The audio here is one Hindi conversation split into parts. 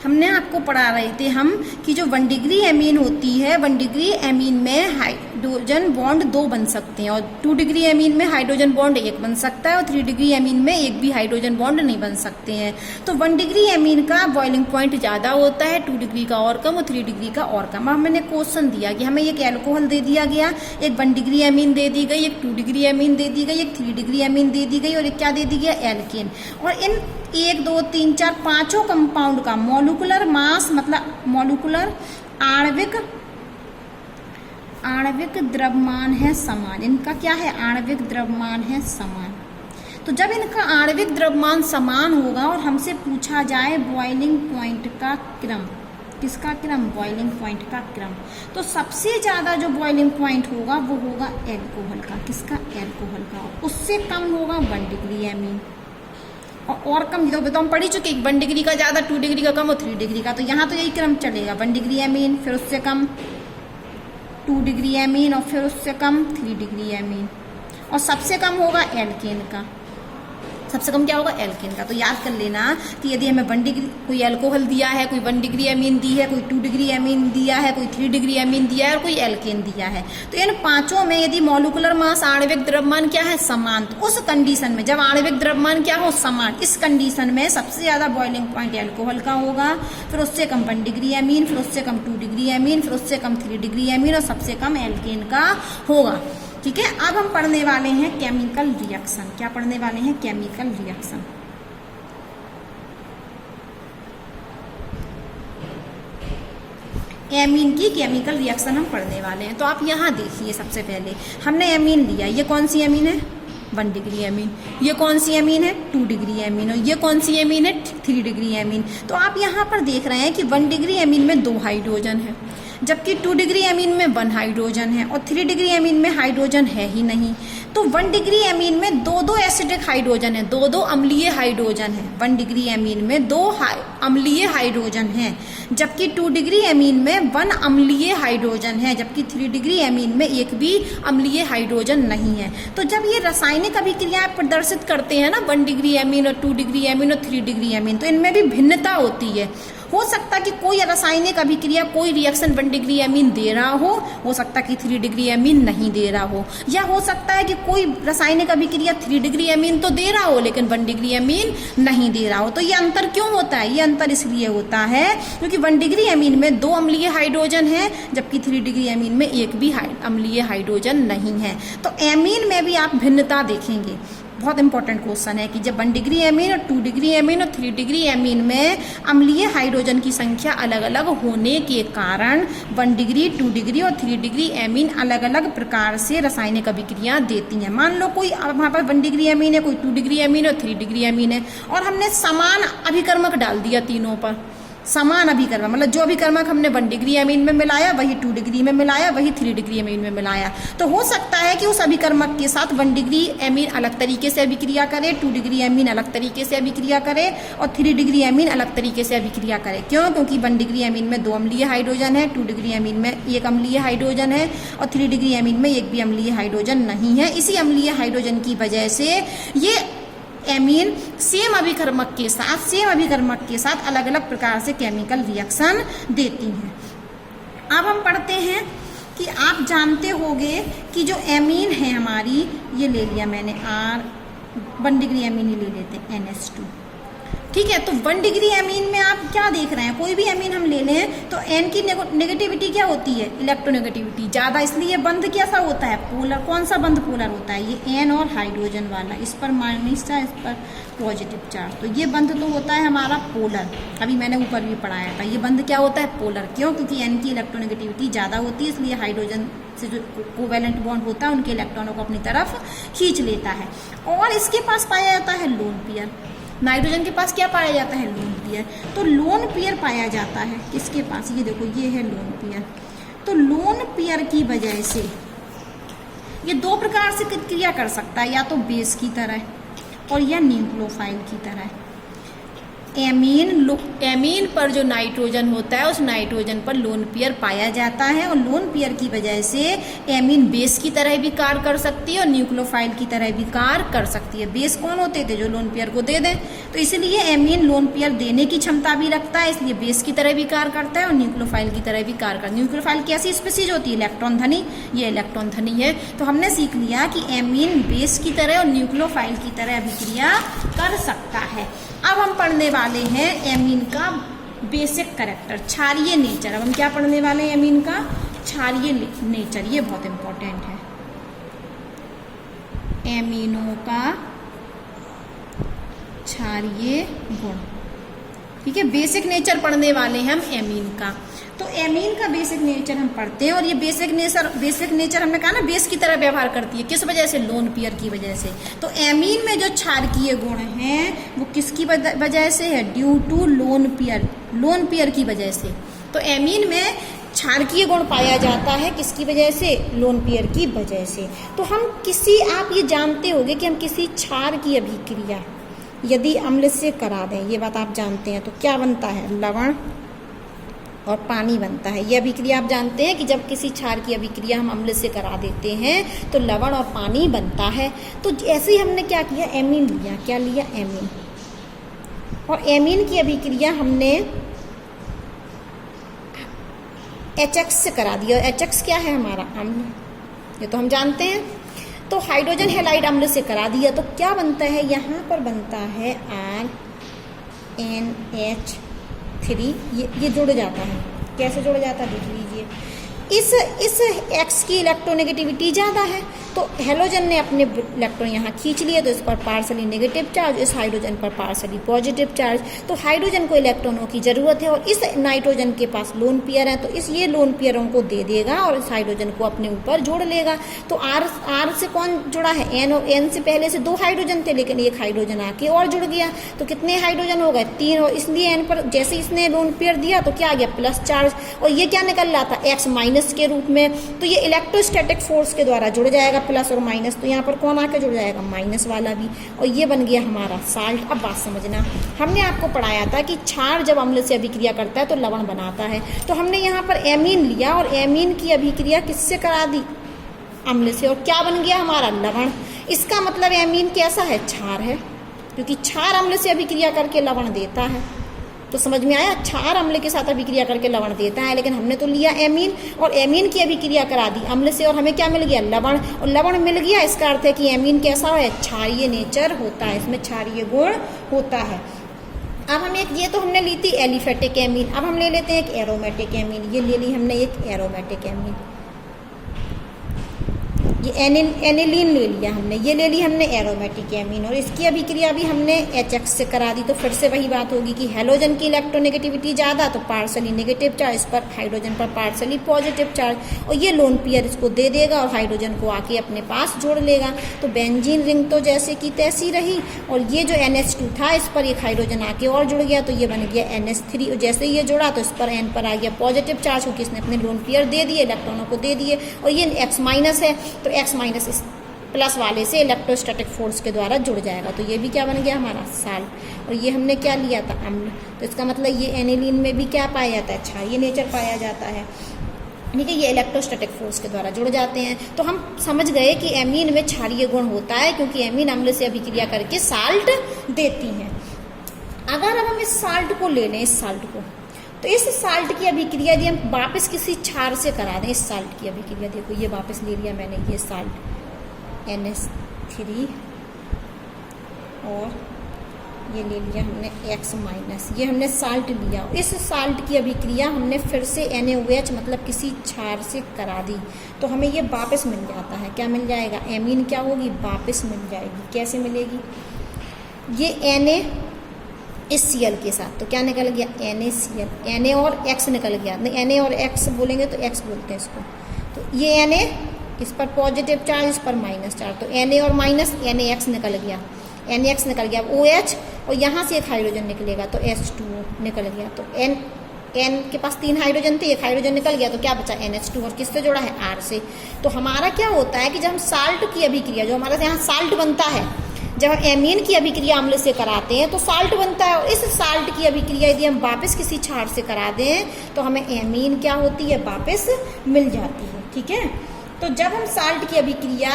हमने आपको पढ़ा रहे थे हम कि जो 1 डिग्री एमीन होती है, 1 डिग्री एमीन में हाइड्रोजन बॉन्ड 2 बन सकते हैं और 2 डिग्री एमीन में हाइड्रोजन बॉन्ड 1 बन सकता है और 3 डिग्री एमीन में एक भी हाइड्रोजन बॉन्ड नहीं बन सकते हैं। तो 1 डिग्री एमीन का बॉइलिंग पॉइंट ज़्यादा होता है, 2 डिग्री का और कम और 3 डिग्री का और कम। अब मैंने क्वेश्चन दिया कि हमें एक एल्कोहल दे दिया गया, एक 1 डिग्री एमीन दे दी गई, एक 2 डिग्री एमीन दे दी गई, एक 3 डिग्री एमीन दे दी गई और एक क्या दे दी गया, एल्केन। और इन 1 2 3 4 5 कंपाउंड का मॉलिक्यूलर मास मतलब मॉलिक्यूलर आणविक द्रव्यमान है समान। इनका क्या है, आणविक द्रव्यमान है समान। तो जब इनका आणविक द्रव्यमान समान होगा और हमसे पूछा जाए बॉइलिंग पॉइंट का क्रम, किसका क्रम, बॉइलिंग पॉइंट का क्रम, तो सबसे ज्यादा जो बॉइलिंग पॉइंट होगा वो होगा एल्कोहल का। किसका, एल्कोहल का। उससे कम होगा 1 डिग्री एमीन और कम, तो हम पढ़ ही चुके, 1 डिग्री का ज्यादा, 2 डिग्री का कम और 3 डिग्री का। तो यहाँ तो यही क्रम चलेगा, 1 डिग्री एमीन, फिर उससे कम 2 डिग्री एमीन और फिर उससे कम 3 डिग्री एमीन और सबसे कम होगा एल्केन का। सबसे कम क्या होगा, एल्केन का। तो याद कर लेना कि यदि हमें 1 डिग्री कोई अल्कोहल दिया है, कोई 1 डिग्री एमीन दी है, कोई 2 डिग्री एमीन दिया है, कोई 3 डिग्री एमीन दिया है और कोई एल्केन दिया है, तो इन पांचों में यदि मॉलिक्यूलर मास आणविक द्रव्यमान क्या है, समान, तो उस कंडीशन में जब आणविक द्रव्यमान क्या हो, समान, इस कंडीशन में सबसे ज्यादा बॉइलिंग पॉइंट एल्कोहल का होगा, फिर उससे कम 1 डिग्री एमीन, फिर उससे कम 2 डिग्री एमीन, फिर उससे कम 3 डिग्री एमीन और सबसे कम एल्केन का होगा। ठीक है। अब हम पढ़ने वाले हैं केमिकल रिएक्शन। क्या पढ़ने वाले हैं, केमिकल रिएक्शन। एमीन की केमिकल रिएक्शन हम पढ़ने वाले हैं। तो आप यहाँ देखिए, सबसे पहले हमने एमीन लिया, ये कौन सी एमीन है, 1 डिग्री एमीन, ये कौन सी एमीन है, 2 डिग्री एमीन और ये कौन सी एमीन है, 3 डिग्री एमीन। तो आप यहाँ पर देख रहे हैं कि 1 डिग्री एमीन में 2 हाइड्रोजन है, जबकि 2 डिग्री एमीन में 1 हाइड्रोजन है और 3 डिग्री एमीन में हाइड्रोजन है ही नहीं। तो 1 डिग्री एमीन में 2 एसिडिक हाइड्रोजन है, 2 अम्लीय हाइड्रोजन है। 1 डिग्री एमीन में 2 अम्लीय हाइड्रोजन है, जबकि 2 डिग्री एमीन में 1 अम्लीय हाइड्रोजन है, जबकि 3 डिग्री एमीन में एक भी अम्लीय हाइड्रोजन नहीं है। तो जब ये रासायनिक अभिक्रियाएं प्रदर्शित करते हैं ना, 1 डिग्री एमीन और 2 डिग्री एमीन और 3 डिग्री एमीन, तो इनमें भी भिन्नता होती है। हो सकता कि कोई रासायनिक अभिक्रिया, कोई रिएक्शन 1 डिग्री एमीन दे रहा हो सकता कि 3 डिग्री एमीन नहीं दे रहा हो, या हो सकता है कि कोई रासायनिक अभिक्रिया 3 डिग्री एमीन तो दे रहा हो लेकिन 1 डिग्री एमीन नहीं दे रहा हो। तो ये अंतर क्यों होता है, ये अंतर इसलिए होता है क्योंकि 1 डिग्री एमीन में 2 अम्लीय हाइड्रोजन है, जबकि 3 डिग्री एमीन में एक भी अम्लीय हाइड्रोजन नहीं है। तो एमीन में भी आप भिन्नता देखेंगे। बहुत इंपॉर्टेंट क्वेश्चन है कि जब 1 डिग्री एमीन और 2 डिग्री एमीन और 3 डिग्री एमीन में अम्लीय हाइड्रोजन की संख्या अलग अलग होने के कारण 1 डिग्री, 2 डिग्री और 3 डिग्री एमीन अलग अलग प्रकार से रासायनिक अभिक्रिया देती हैं। मान लो कोई वहाँ पर 1 डिग्री एमीन है, कोई 2 डिग्री एमीन और 3 डिग्री एमीन है और हमने समान अभिकर्मक डाल दिया तीनों पर, समान अभिकर्मक, मतलब जो अभिकर्मक हमने 1 डिग्री एमीन में मिलाया वही 2 डिग्री में मिलाया, वही 3 डिग्री एमीन में मिलाया। तो हो सकता है कि उस अभिकर्मक के साथ 1 डिग्री एमीन अलग तरीके से अभिक्रिया करे, 2 डिग्री एमीन अलग तरीके से अभिक्रिया करे और 3 डिग्री एमीन अलग तरीके से अभिक्रिया करे। क्यों? क्योंकि 1 डिग्री एमीन में 2 अम्लीय हाइड्रोजन है, 2 डिग्री एमीन में 1 अम्लीय हाइड्रोजन है और 3 डिग्री एमीन में एक भी अम्लीय हाइड्रोजन नहीं है। इसी अम्लीय हाइड्रोजन की वजह से ये एमीन सेम अभिकर्मक के साथ अलग अलग प्रकार से केमिकल रिएक्शन देती हैं। अब हम पढ़ते हैं कि आप जानते होंगे कि जो एमीन है हमारी, ये ले लिया मैंने R, 1 डिग्री एमीन ही ले लेते हैं NH2। ठीक है। तो 1 डिग्री एमीन में आप क्या देख रहे हैं, कोई भी एमीन हम ले लें तो एन की नेगेटिविटी क्या होती है, इलेक्ट्रोनेगेटिविटी ज़्यादा, इसलिए बंध कैसा होता है, पोलर। कौन सा बंध पोलर होता है, ये एन और हाइड्रोजन वाला, इस पर माइनस चार्ज, इस पर पॉजिटिव चार्ज। तो ये बंध तो होता है हमारा पोलर, अभी मैंने ऊपर भी पढ़ाया था। ये बंध क्या होता है, पोलर। क्यों? क्योंकि एन की इलेक्ट्रोनेगेटिविटी ज़्यादा होती है, इसलिए हाइड्रोजन से जो कोवैलेंट बॉन्ड होता है उनके इलेक्ट्रॉनों को अपनी तरफ खींच लेता है। और इसके पास पाया जाता है लोन पेयर। नाइट्रोजन के पास क्या पाया जाता है, लोन पेयर। तो लोन पेयर पाया जाता है किसके पास, ये देखो ये है लोन पेयर। तो लोन पेयर की वजह से ये 2 प्रकार से क्रिया कर सकता है, या तो बेस की तरह और या न्यूक्लियोफाइल की तरह। एमीन पर जो नाइट्रोजन होता है उस नाइट्रोजन पर लोन पेयर पाया जाता है और लोन पेयर की वजह से एमीन बेस की तरह भी कार्य कर सकती है और न्यूक्लियोफाइल की तरह भी कार्य कर सकती है। बेस कौन होते थे, जो लोन पेयर को दे दें। तो इसलिए एमीन लोन पेयर देने की क्षमता भी रखता है, इसलिए बेस की तरह भी कार्य करता है और न्यूक्लियोफाइल की तरह भी कार्य करता है। न्यूक्लियोफाइल कैसी स्पीशीज होती है? इलेक्ट्रॉन धनी, ये इलेक्ट्रॉन धनी है। तो हमने सीख लिया कि एमीन बेस की तरह और न्यूक्लियोफाइल की तरह अभिक्रिया कर सकता है। अब हम पढ़ने वाले हैं एमीन का बेसिक कैरेक्टर, क्षारीय नेचर। अब हम क्या पढ़ने वाले हैं? एमीन का क्षारीय नेचर, ये बहुत इंपॉर्टेंट है। एमीनों का क्षारीय गुण, ठीक है। बेसिक नेचर पढ़ने वाले हैं हम एमीन का। तो एमीन का बेसिक नेचर हम पढ़ते हैं और ये बेसिक नेचर हमने कहा ना बेस की तरह व्यवहार करती है। किस वजह से? लोन पेयर की वजह से। तो एमीन में जो क्षारकीय गुण हैं वो किसकी वजह से है? ड्यू टू लोन पेयर की वजह से। तो एमीन में क्षारकीय गुण पाया जाता है किसकी वजह से? लोन पेयर की वजह से। तो आप ये जानते होंगे कि हम किसी क्षार की अभिक्रिया यदि अम्ल से करा दें, ये बात आप जानते हैं, तो क्या बनता है? लवण और पानी बनता है। ये अभिक्रिया आप जानते हैं कि जब किसी क्षार की अभिक्रिया हम अम्ल से करा देते हैं तो लवण और पानी बनता है। तो ऐसे ही हमने क्या किया? एमीन लिया। क्या लिया? एमीन। और एमीन की अभिक्रिया हमने HX से करा दिया। HX क्या है? हमारा अम्ल, ये तो हम जानते हैं। तो हाइड्रोजन हैलाइड अम्ल से करा दिया तो क्या बनता है? यहाँ पर बनता है RNH3। ये जुड़ जाता है। कैसे जुड़ जाता है? देख लीजिए। इस X की इलेक्ट्रोनेगेटिविटी ज़्यादा है तो हेलोजन ने अपने इलेक्ट्रॉन यहाँ खींच लिए, तो इस पर पार्सली नेगेटिव चार्ज, इस हाइड्रोजन पर पार्सली पॉजिटिव चार्ज। तो हाइड्रोजन को इलेक्ट्रॉनों की ज़रूरत है और इस नाइट्रोजन के पास लोन पेयर है, तो ये लोन पेयरों को दे देगा और इस हाइड्रोजन को अपने ऊपर जोड़ लेगा। तो R से कौन जुड़ा है? N, और N से पहले से 2 हाइड्रोजन थे लेकिन एक हाइड्रोजन आके और जुड़ गया। तो कितने हाइड्रोजन हो गए? 3। और इसलिए N पर जैसे इसने लोन पेयर दिया तो क्या आ गया? Plus charge. और ये क्या निकल रहा था? X माइनस के रूप में। तो ये इलेक्ट्रोस्टैटिक फोर्स के द्वारा जुड़ जाएगा, प्लस और माइनस। तो यहाँ पर कौन आके जुड़ जाएगा? माइनस वाला भी। और ये बन गया हमारा साल्ट। अब बात समझना, हमने आपको पढ़ाया था कि क्षार जब अम्ल से अभिक्रिया करता है तो लवण बनाता है। तो हमने यहाँ पर एमीन लिया और एमीन की अभिक्रिया किससे करा दी? अम्ल से। और क्या बन गया हमारा? लवण। इसका मतलब एमीन कैसा है? क्षार है, क्योंकि क्षार अम्ल से अभिक्रिया करके लवण देता है। तो समझ में आया? क्षार अम्ल के साथ अभिक्रिया करके लवण देता है, लेकिन हमने तो लिया एमीन और एमीन की अभिक्रिया करा दी अम्ल से और हमें क्या मिल गया? लवण। और लवण मिल गया, इसका अर्थ है कि एमीन कैसा है? क्षारीय नेचर होता है, इसमें क्षारीय गुण होता है। अब हम ये तो हमने ली थी एलिफेटिक एमीन। अब हम ले लेते हैं एक एरोमेटिक एमीन। ये ले ली हमने एक एरोमेटिक एमीन। ये एनिलीन ले लिया हमने, ये ले ली हमने एरोमेटिक एमीन। और इसकी अभिक्रिया भी हमने HX से करा दी। तो फिर से वही बात होगी कि हेलोजन की इलेक्ट्रोनेगेटिविटी ज़्यादा तो पार्सली नेगेटिव चार्ज, इस पर हाइड्रोजन पर पार्सली पॉजिटिव चार्ज। और ये लोन पेयर इसको दे देगा और हाइड्रोजन को आके अपने पास जोड़ लेगा। तो बेंजीन रिंग तो जैसे की तैसी रही और ये जो NH2 था इस पर एक हाइड्रोजन आके और जुड़ गया तो ये बन गया NH3। और जैसे ये जुड़ा तो इस पर N पर आ गया पॉजिटिव चार्ज, क्योंकि इसने अपने लोन पेयर दे दिए, इलेक्ट्रॉनों को दे दिए। और ये X माइनस है तो X माइनस इस प्लस वाले से इलेक्ट्रोस्टैटिक फोर्स के द्वारा जुड़ जाएगा। तो ये भी क्या बन गया? हमारा साल्ट। और ये हमने क्या लिया था? अम्ल। तो इसका मतलब ये एनिलीन में भी क्या पाया जाता है? क्षारीय नेचर पाया जाता है, ठीक है। ये इलेक्ट्रोस्टैटिक फोर्स के द्वारा जुड़ जाते हैं। तो हम समझ गए कि एमीन में क्षारीय गुण होता है क्योंकि एमीन अम्ल से अभिक्रिया करके साल्ट देती हैं। अगर अब हम इस साल्ट को ले लें, इस साल्ट को, तो इस साल्ट की अभिक्रिया यदि हम वापस किसी क्षार से करा दें, इस साल्ट की अभिक्रिया देखो, ये वापस ले लिया मैंने ये साल्ट NH3 और ये ले लिया हमने X माइनस, ये हमने साल्ट लिया। इस साल्ट की अभिक्रिया हमने फिर से NaOH मतलब किसी क्षार से करा दी तो हमें ये वापस मिल जाता है। क्या मिल जाएगा? एमीन क्या होगी? वापस मिल जाएगी। कैसे मिलेगी? ये Na इस Cl के साथ तो क्या निकल गया? NaCl। Na और X निकल गया, नहीं Na और X बोलेंगे तो X बोलते हैं इसको। तो ये Na, इस पर पॉजिटिव चार्ज, इस पर माइनस चार्ज, तो Na और माइनस NaX निकल गया, NaX निकल गया, OH और यहाँ से एक हाइड्रोजन निकलेगा तो H2O निकल गया। तो N के पास 3 हाइड्रोजन थे, एक हाइड्रोजन निकल गया तो क्या बचा? NH2। और किससे जोड़ा है? R से। तो हमारा क्या होता है कि जब हम साल्ट की अभिक्रिया, जो हमारे यहाँ साल्ट बनता है, जब हम एमीन की अभिक्रिया अम्ल से कराते हैं तो साल्ट बनता है। और इस साल्ट की अभिक्रिया यदि हम वापस किसी क्षार से करा दें तो हमें एमीन क्या होती है? वापस मिल जाती है, ठीक है। तो जब हम साल्ट की अभिक्रिया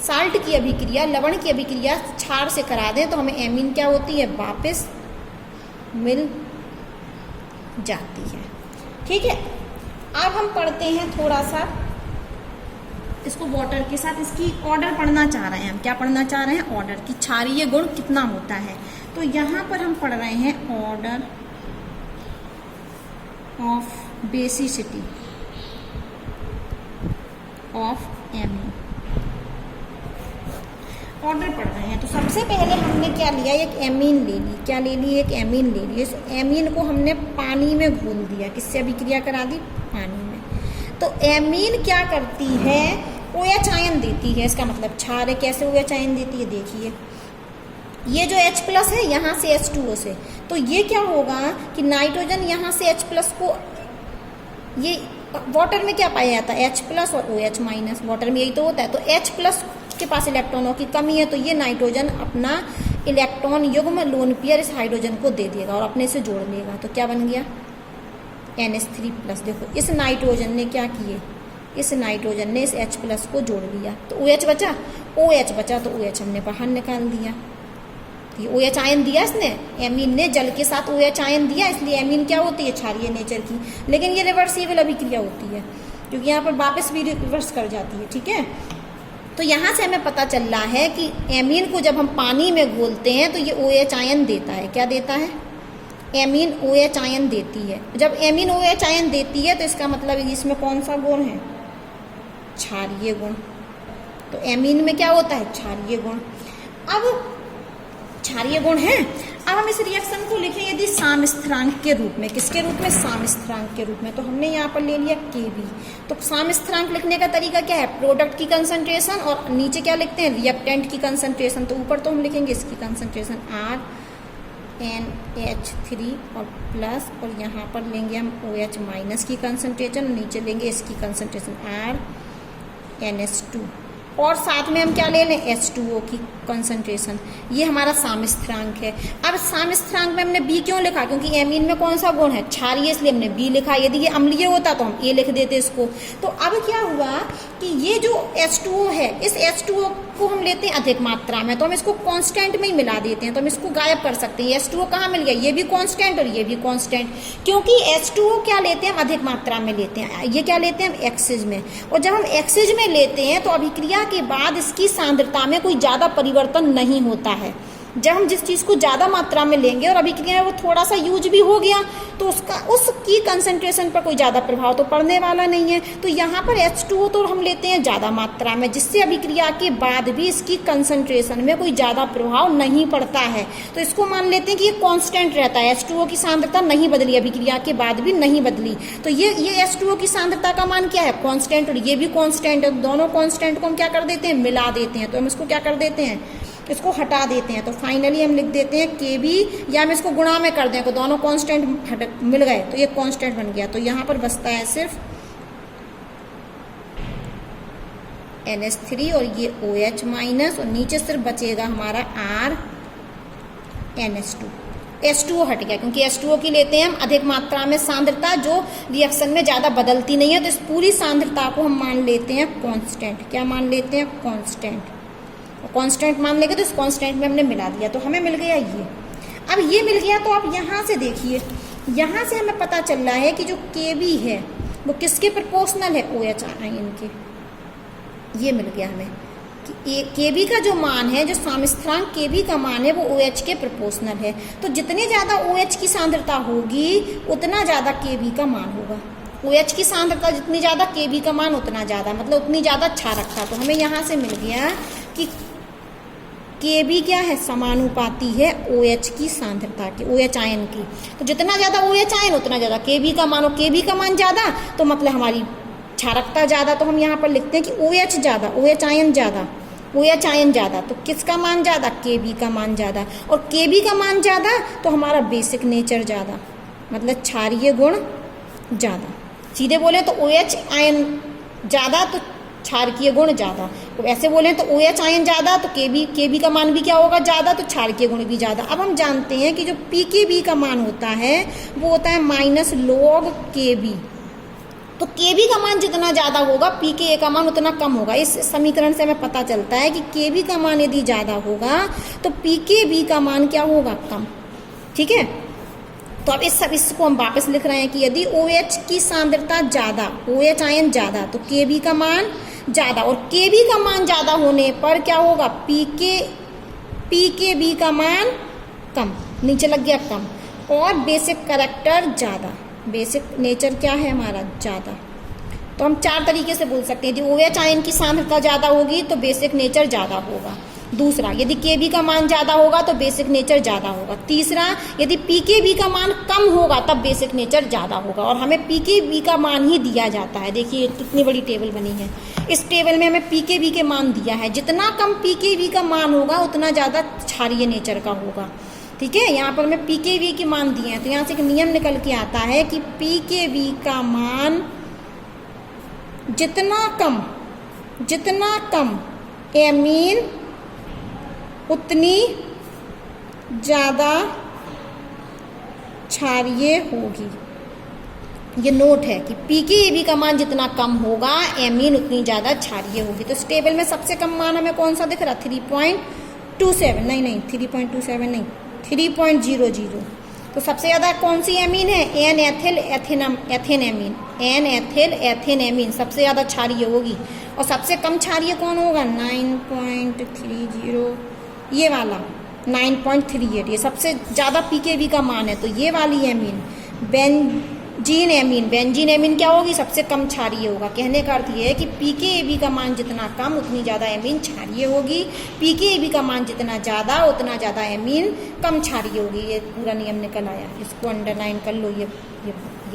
साल्ट की अभिक्रिया, लवण की अभिक्रिया क्षार से करा दें तो हमें एमीन क्या होती है, वापस मिल जाती है। ठीक है, अब हम पढ़ते हैं थोड़ा सा इसको वाटर के साथ, इसकी ऑर्डर पढ़ना चाह रहे हैं हम। क्या पढ़ना चाह रहे हैं, ऑर्डर की क्षारीय गुण कितना होता है। तो यहाँ पर हम पढ़ रहे हैं order of basicity of amine, order पढ़ रहे हैं। तो सबसे पहले हमने क्या लिया, एक एमीन ले ली। क्या ले ली, एक एमीन ले ली। इस एमीन को हमने पानी में घोल दिया। किससे अभिक्रिया करा दी, पानी में। तो एमीन क्या करती है, OH आयन देती है, इसका मतलब क्षार है। कैसे OH आयन देती है, देखिए ये जो H प्लस है यहाँ से H2O से, तो ये क्या होगा कि नाइट्रोजन यहाँ से H प्लस को, ये वाटर में क्या पाया जाता है, H प्लस और OH माइनस, वाटर में यही तो होता है। तो H प्लस के पास इलेक्ट्रॉनों की कमी है, तो ये नाइट्रोजन अपना इलेक्ट्रॉन युग्म लोन पेयर इस हाइड्रोजन को दे देगा और अपने से जोड़ लेगा। तो क्या बन गया, NH3 प्लस। देखो इस नाइट्रोजन ने क्या किए, इस नाइट्रोजन ने इस H प्लस को जोड़ लिया, तो OH बचा, OH बचा तो OH हमने बाहर निकाल दिया। ये OH आयन दिया इसने, एमीन ने जल के साथ OH आयन दिया, इसलिए एमीन क्या होती है, क्षारीय नेचर की। लेकिन ये रिवर्सिबल अभिक्रिया होती है, क्योंकि यहाँ पर वापस भी रिवर्स कर जाती है। ठीक है, तो यहाँ से हमें पता चल रहा है कि एमीन को जब हम पानी में घोलते हैं तो ये OH आयन देता है। क्या देता है, एमीन OH आयन देती है। जब एमीन OH आयन देती है तो इसका मतलब इसमें कौन सा गुण है, क्षारीय गुण। तो एमीन में क्या होता है, क्षारीय गुण। अब क्षारीय गुण है। अब हम इस रिएक्शन को लिखें यदि सामस्थ्रांक के रूप में। किसके रूप में, सामस्थ्रांक के रूप में। तो हमने यहाँ पर ले लिया Kb। तो सामस्थ्रांक लिखने का तरीका क्या है, प्रोडक्ट की कंसंट्रेशन और नीचे क्या लिखते हैं, रिएक्टेंट की कंसंट्रेशन। तो ऊपर तो हम लिखेंगे इसकी कंसंट्रेशन RNH3 और प्लस, और यहाँ पर लेंगे हम OH माइनस की कंसंट्रेशन, और नीचे लेंगे इसकी कंसंट्रेशन RNH2, और साथ में हम क्या ले लें, H2O की कंसंट्रेशन। ये हमारा सामस्थ्रांक है। अब सामस्थ्रांक में हमने B क्यों लिखा, क्योंकि एमीन में कौन सा गुण है, क्षारीय, इसलिए हमने B लिखा। यदि ये अम्लीय होता तो हम A लिख देते इसको। तो अब क्या हुआ कि ये जो H2O है, इस H2O को हम लेते हैं अधिक मात्रा में, तो हम इसको कांस्टेंट में ही मिला देते हैं, तो हम इसको गायब कर सकते हैं। H2O कहाँ मिल गया, ये भी कांस्टेंट और ये भी कांस्टेंट, क्योंकि H2O क्या लेते हैं, हम अधिक मात्रा में लेते हैं। ये क्या लेते हैं, हम एक्सिज में। और जब हम एक्सिज में लेते हैं तो अभिक्रिया के बाद इसकी सांद्रता में कोई ज़्यादा परिवर्तन नहीं होता है। जब हम जिस चीज़ को ज़्यादा मात्रा में लेंगे और अभिक्रिया में वो थोड़ा सा यूज भी हो गया तो उसकी कंसंट्रेशन पर कोई ज़्यादा प्रभाव तो पड़ने वाला नहीं है। तो यहाँ पर H2O तो हम लेते हैं ज़्यादा मात्रा में, जिससे अभिक्रिया के बाद भी इसकी कंसंट्रेशन में कोई ज़्यादा प्रभाव नहीं पड़ता है। तो इसको मान लेते हैं कि ये कांस्टेंट रहता है, H2O की सांद्रता नहीं बदली, अभिक्रिया के बाद भी नहीं बदली। तो ये H2O की सांद्रता का मान क्या है, कांस्टेंट, और ये भी कांस्टेंट है। दोनों कांस्टेंट को हम क्या कर देते हैं, मिला देते हैं। तो हम इसको क्या कर देते हैं, इसको हटा देते हैं। तो फाइनली हम लिख देते हैं Kb, या हम इसको गुणा में कर दें तो दोनों कांस्टेंट मिल गए, तो ये कांस्टेंट बन गया। तो यहाँ पर बचता है सिर्फ NH3 और ये OH माइनस, और नीचे सिर्फ बचेगा हमारा RNH2। H2O हट गया, क्योंकि H2O की लेते हैं हम अधिक मात्रा में सांद्रता, जो रिएक्शन में ज़्यादा बदलती नहीं है। तो इस पूरी सांद्रता को हम मान लेते हैं कांस्टेंट। क्या मान लेते हैं, कांस्टेंट। कांस्टेंट मान लेंगे तो इस कांस्टेंट में हमने मिला दिया, तो हमें मिल गया ये। अब ये मिल गया तो आप यहाँ से देखिए, यहाँ से हमें पता चल रहा है कि जो Kb है वो किसके प्रोपोर्शनल है, OH आयन के। ये मिल गया हमें कि Kb का जो मान है, जो सामस्थ्रांक Kb का मान है, वो OH के प्रोपोर्शनल है। तो जितनी ज़्यादा OH की सांद्रता होगी उतना ज़्यादा Kb का मान होगा। OH की सांद्रता जितनी ज़्यादा, Kb का मान उतना ज़्यादा, मतलब उतनी ज़्यादा क्षारकता। तो हमें यहाँ से मिल गया कि Kb क्या है, समानुपाती है OH की सांद्रता के, OH आयन की। तो जितना ज़्यादा OH आयन उतना ज़्यादा Kb का मान, और Kb का मान ज़्यादा तो मतलब हमारी क्षारकता ज़्यादा। तो हम यहाँ पर लिखते हैं कि OH ज़्यादा, OH आयन ज़्यादा, OH आयन ज़्यादा, तो किसका मान ज़्यादा, Kb का मान ज़्यादा। और Kb का मान ज़्यादा तो हमारा बेसिक नेचर ज़्यादा, मतलब क्षारीय गुण ज़्यादा। सीधे बोले तो OH आयन ज़्यादा तो क्षारकीय गुण ज़्यादा। तो ऐसे बोले तो OH आयन ज़्यादा तो Kb का मान भी क्या होगा, ज़्यादा, तो क्षारकीय गुण भी ज़्यादा। अब हम जानते हैं कि जो pKb का मान होता है वो होता है -log Kb। तो Kb का मान जितना ज़्यादा होगा pKa का मान उतना कम होगा। इस समीकरण से हमें पता चलता है कि Kb का मान यदि ज़्यादा होगा तो pKb का मान क्या होगा, कम। ठीक है, तो अब इसको हम वापस लिख रहे हैं कि यदि OH की सांद्रता ज़्यादा, OH आयन ज़्यादा, तो Kb का मान ज़्यादा, और Kb का मान ज़्यादा होने पर क्या होगा, pKb का मान कम, नीचे लग गया कम। और बेसिक कैरेक्टर ज़्यादा, बेसिक नेचर क्या है हमारा, ज़्यादा। तो हम 4 तरीके से बोल सकते हैं, यदि OH आयन की सांद्रता ज़्यादा होगी तो बेसिक नेचर ज़्यादा होगा। दूसरा, यदि Kb का मान ज़्यादा होगा तो बेसिक नेचर ज़्यादा होगा। तीसरा, यदि pKb का मान कम होगा तब बेसिक नेचर ज़्यादा होगा। और हमें pKb का मान ही दिया जाता है। देखिए कितनी बड़ी टेबल बनी है, इस टेबल में हमें pKb के मान दिया है। जितना कम pKb का मान होगा उतना ज़्यादा क्षारीय नेचर का होगा। ठीक है, यहाँ पर हमें pKb के मान दिए हैं, तो यहाँ से एक नियम निकल के आता है कि pKb का मान जितना कम एमीन उतनी ज़्यादा क्षारीय होगी। ये नोट है कि pKb का मान जितना कम होगा एमीन उतनी ज़्यादा क्षारीय होगी। तो इस टेबल में सबसे कम मान हमें कौन सा दिख रहा, 3.27, नहीं 3.27 नहीं, 3.00। तो सबसे ज़्यादा कौन सी एमीन है, N ethyl ethane amine, N ethyl ethane amine सबसे ज़्यादा क्षारीय होगी। और सबसे कम क्षारीय कौन होगा, 9.30, ये वाला 9.38, ये सबसे ज़्यादा pKb का मान है। तो ये वाली एमीन बेंजीन एमीन क्या होगी, सबसे कम क्षारीय होगा। कहने का अर्थ ये है कि pKb का मान जितना कम उतनी ज़्यादा एमीन क्षारीय होगी, pKb का मान जितना ज़्यादा उतना ज़्यादा एमीन कम क्षारीय होगी। ये पूरा नियम निकल आया, इसको अंडरलाइन कर लो। ये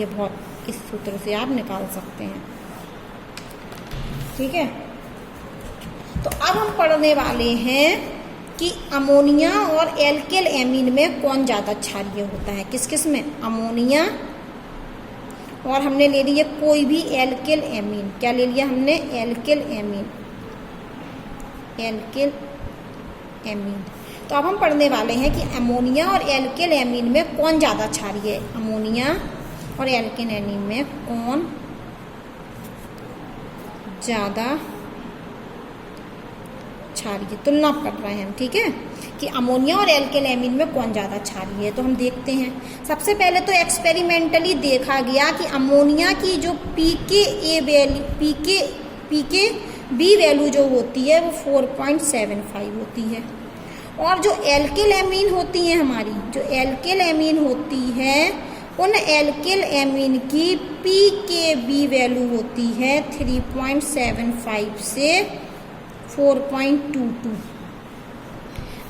बहुत, इस सूत्र से आप निकाल सकते हैं। ठीक है, तो अब हम पढ़ने वाले हैं कि अमोनिया और एल्किल एमीन में कौन ज़्यादा क्षारीय होता है। किस किस में, अमोनिया, और हमने ले लिया कोई भी एल्किल एमीन। क्या ले लिया हमने, एल्किल एमीन। तो अब हम पढ़ने वाले हैं कि अमोनिया और एल्किल एमीन में कौन ज़्यादा क्षारीय है। अमोनिया और एल्किल एमीन में कौन ज़्यादा क्षारीय, तुलना कर रहे हैं हम। ठीक है, कि अमोनिया और एल्किल एमीन में कौन ज़्यादा क्षारीय है। तो हम देखते हैं, सबसे पहले तो एक्सपेरिमेंटली देखा गया कि अमोनिया की जो pKb वैल्यू जो होती है वो 4.75 होती है। और जो एल्किल एमीन होती है हमारी, जो एल्किल एमीन होती है, उन एल्किल एमीन की pKb वैल्यू होती है 3.75 से 4.22।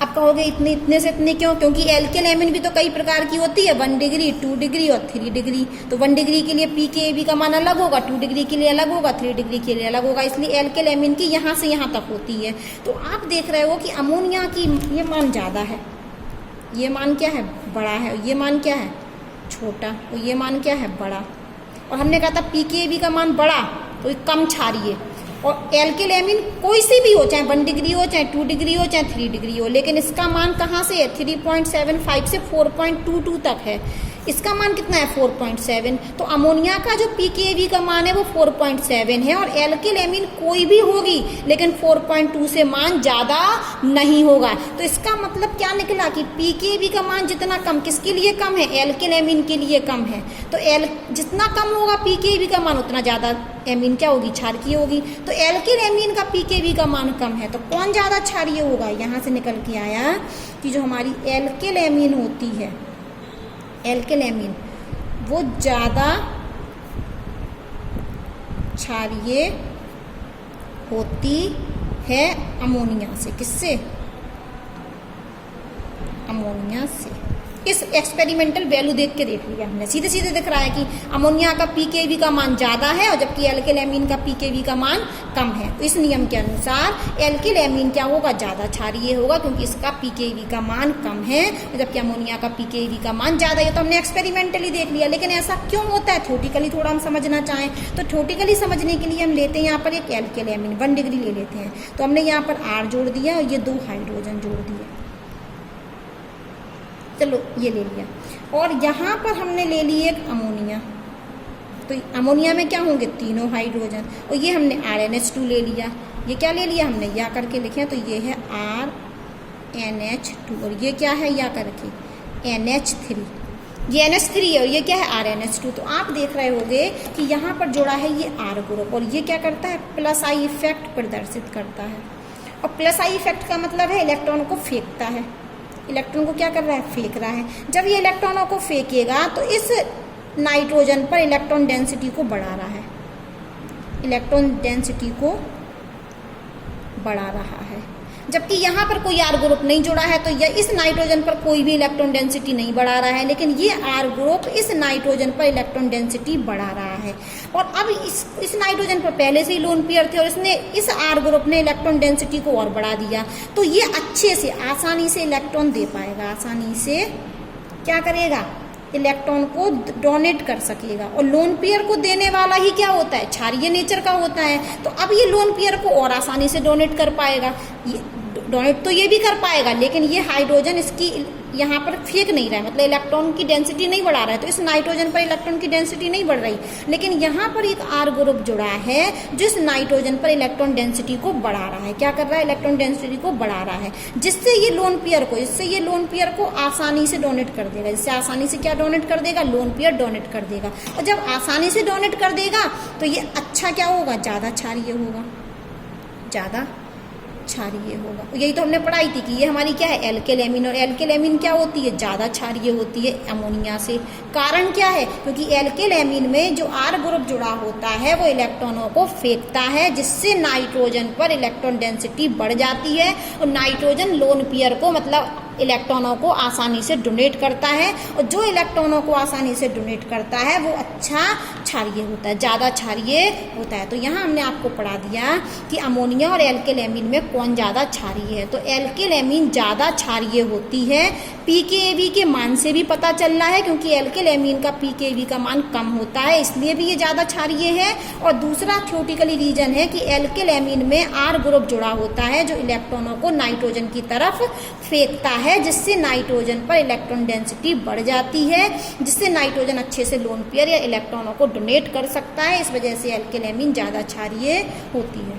अब कहोगे इतने से इतने क्यों, क्योंकि एल्किल एमीन भी तो कई प्रकार की होती है, 1 डिग्री, 2 डिग्री और 3 डिग्री। तो 1 डिग्री के लिए pKb का मान अलग होगा, 2 डिग्री के लिए अलग होगा, 3 डिग्री के लिए अलग होगा। इसलिए एल्किल एमीन की यहाँ से यहाँ तक होती है। तो आप देख रहे हो कि अमोनिया की ये मान ज़्यादा है, ये मान क्या है, बड़ा है, ये मान क्या है, छोटा, और ये मान क्या है, बड़ा। और हमने कहा था pKb का मान बड़ा तो ये कम क्षारीय। और एल्किल एमीन कोई सी भी हो, चाहे 1 डिग्री हो, चाहे 2 डिग्री हो, चाहे 3 डिग्री हो, लेकिन इसका मान कहाँ से है, 3.75 से 4.22 तक है। इसका मान कितना है, 4.7। तो अमोनिया का जो pKb का मान है वो 4.7 है, और एल्किल एमीन कोई भी होगी लेकिन 4.2 से मान ज़्यादा नहीं होगा। तो इसका मतलब क्या निकला कि pKb का मान जितना कम, किसके लिए कम है, एल्किल एमीन के लिए कम है। तो जितना कम होगा pKb का मान उतना ज़्यादा एमीन क्या होगी, क्षारीय होगी। तो एल्किल एमीन का pKb का मान कम है, तो कौन ज़्यादा क्षारीय होगा। यहाँ से निकल के आया कि जो हमारी एल्किल एमीन होती है, एल्किल एमीन वो ज़्यादा क्षारीय होती है अमोनिया से। किससे, अमोनिया से। इस एक्सपेरिमेंटल वैल्यू देख के देख लिया हमने, सीधे सीधे दिख रहा है कि अमोनिया का pKb का मान ज़्यादा है और जबकि एल्किल एमीन का pKb का मान कम है। तो इस नियम के अनुसार एल्किल एमीन क्या होगा, ज़्यादा क्षारीय होगा, क्योंकि इसका pKb का मान कम है जबकि अमोनिया का pKb का मान ज़्यादा है। तो हमने एक्सपेरिमेंटली देख लिया, लेकिन ऐसा क्यों होता है, थ्योरेटिकली थोड़ा हम समझना चाहें तो थ्योरेटिकली समझने के लिए हम लेते हैं यहाँ पर एक एल्किल एमीन 1 डिग्री ले लेते हैं। तो हमने यहाँ पर R जोड़ दिया और ये 2 हाइड्रोजन जोड़ दिए, चलो ये ले लिया। और यहाँ पर हमने ले ली एक अमोनिया, तो अमोनिया में क्या होंगे, तीनों हाइड्रोजन। और ये हमने RnH2 ले लिया, ये क्या ले लिया हमने, या करके लिखे, तो ये है RnH2 और ये क्या है, या करके NH3, ये NH3 है और ये क्या है, RnH2। तो आप देख रहे होंगे कि यहाँ पर जोड़ा है ये R ग्रुप और ये क्या करता है, प्लस आई इफेक्ट प्रदर्शित करता है। और प्लस आई इफेक्ट का मतलब है इलेक्ट्रॉन को फेंकता है, इलेक्ट्रॉन को क्या कर रहा है, फेंक रहा है। जब ये इलेक्ट्रॉनों को फेंकेगा तो इस नाइट्रोजन पर इलेक्ट्रॉन डेंसिटी को बढ़ा रहा है, इलेक्ट्रॉन डेंसिटी को बढ़ा रहा है। जबकि यहाँ पर कोई R ग्रुप नहीं जुड़ा है तो यह इस नाइट्रोजन पर कोई भी इलेक्ट्रॉन डेंसिटी नहीं बढ़ा रहा है, लेकिन ये R ग्रुप इस नाइट्रोजन पर इलेक्ट्रॉन डेंसिटी बढ़ा रहा है। और अब इस नाइट्रोजन पर पहले से ही लोन पेयर थे और इसने इस R ग्रुप ने इलेक्ट्रॉन डेंसिटी को और बढ़ा दिया, तो ये अच्छे से आसानी से इलेक्ट्रॉन दे पाएगा, आसानी से क्या करेगा, इलेक्ट्रॉन को डोनेट कर सकेगा। और लोन पेयर को देने वाला ही क्या होता है, क्षारीय नेचर का होता है। तो अब ये लोन पेयर को और आसानी से डोनेट कर पाएगा, ये डोनेट तो ये भी कर पाएगा, लेकिन ये हाइड्रोजन इसकी यहाँ पर फेंक नहीं रहा है, मतलब इलेक्ट्रॉन की डेंसिटी नहीं बढ़ा रहा है। तो इस नाइट्रोजन पर इलेक्ट्रॉन की डेंसिटी नहीं बढ़ रही, लेकिन यहाँ पर एक R ग्रुप जुड़ा है जो इस नाइट्रोजन पर इलेक्ट्रॉन डेंसिटी को बढ़ा रहा है। क्या कर रहा है, इलेक्ट्रॉन डेंसिटी को बढ़ा रहा है, जिससे ये लोन पेयर को आसानी से डोनेट कर देगा। जिससे आसानी से क्या डोनेट कर देगा, लोन पेयर डोनेट कर देगा। और जब आसानी से डोनेट कर देगा तो ये अच्छा क्या होगा, ज़्यादा क्षारीय होगा, ज़्यादा क्षारीय होगा। यही तो हमने पढ़ाई थी कि ये हमारी क्या है, एल्केल एमीन। और एल्केल एमीन क्या होती है, ज़्यादा क्षारीय होती है अमोनिया से। कारण क्या है, क्योंकि एल्केल एमीन में जो R ग्रुप जुड़ा होता है वो इलेक्ट्रॉनों को फेंकता है, जिससे नाइट्रोजन पर इलेक्ट्रॉन डेंसिटी बढ़ जाती है और नाइट्रोजन लोन पेयर को मतलब इलेक्ट्रॉनों को आसानी से डोनेट करता है। और जो इलेक्ट्रॉनों को आसानी से डोनेट करता है वो अच्छा क्षारीय होता है, ज़्यादा क्षारीय होता है। तो यहाँ हमने आपको पढ़ा दिया कि अमोनिया और एल्केल एमीन में कौन ज़्यादा क्षारीय है। तो एल्केल एमीन ज़्यादा क्षारीय होती है, pKa के मान से भी पता चल रहा है, क्योंकि एल्केल एमीन का pKa का मान कम होता है, इसलिए भी ये ज़्यादा क्षारीय है। और दूसरा थ्योरेटिकली रीजन है कि एल्केल एमीन में R ग्रुप जुड़ा होता है जो इलेक्ट्रॉनों को नाइट्रोजन की तरफ फेंकता है, जिससे नाइट्रोजन पर इलेक्ट्रॉन डेंसिटी बढ़ जाती है, जिससे नाइट्रोजन अच्छे से लोन पेयर या इलेक्ट्रॉनों को डोनेट कर सकता है। इस वजह से एल्केल एमीन ज़्यादा क्षारीय होती है।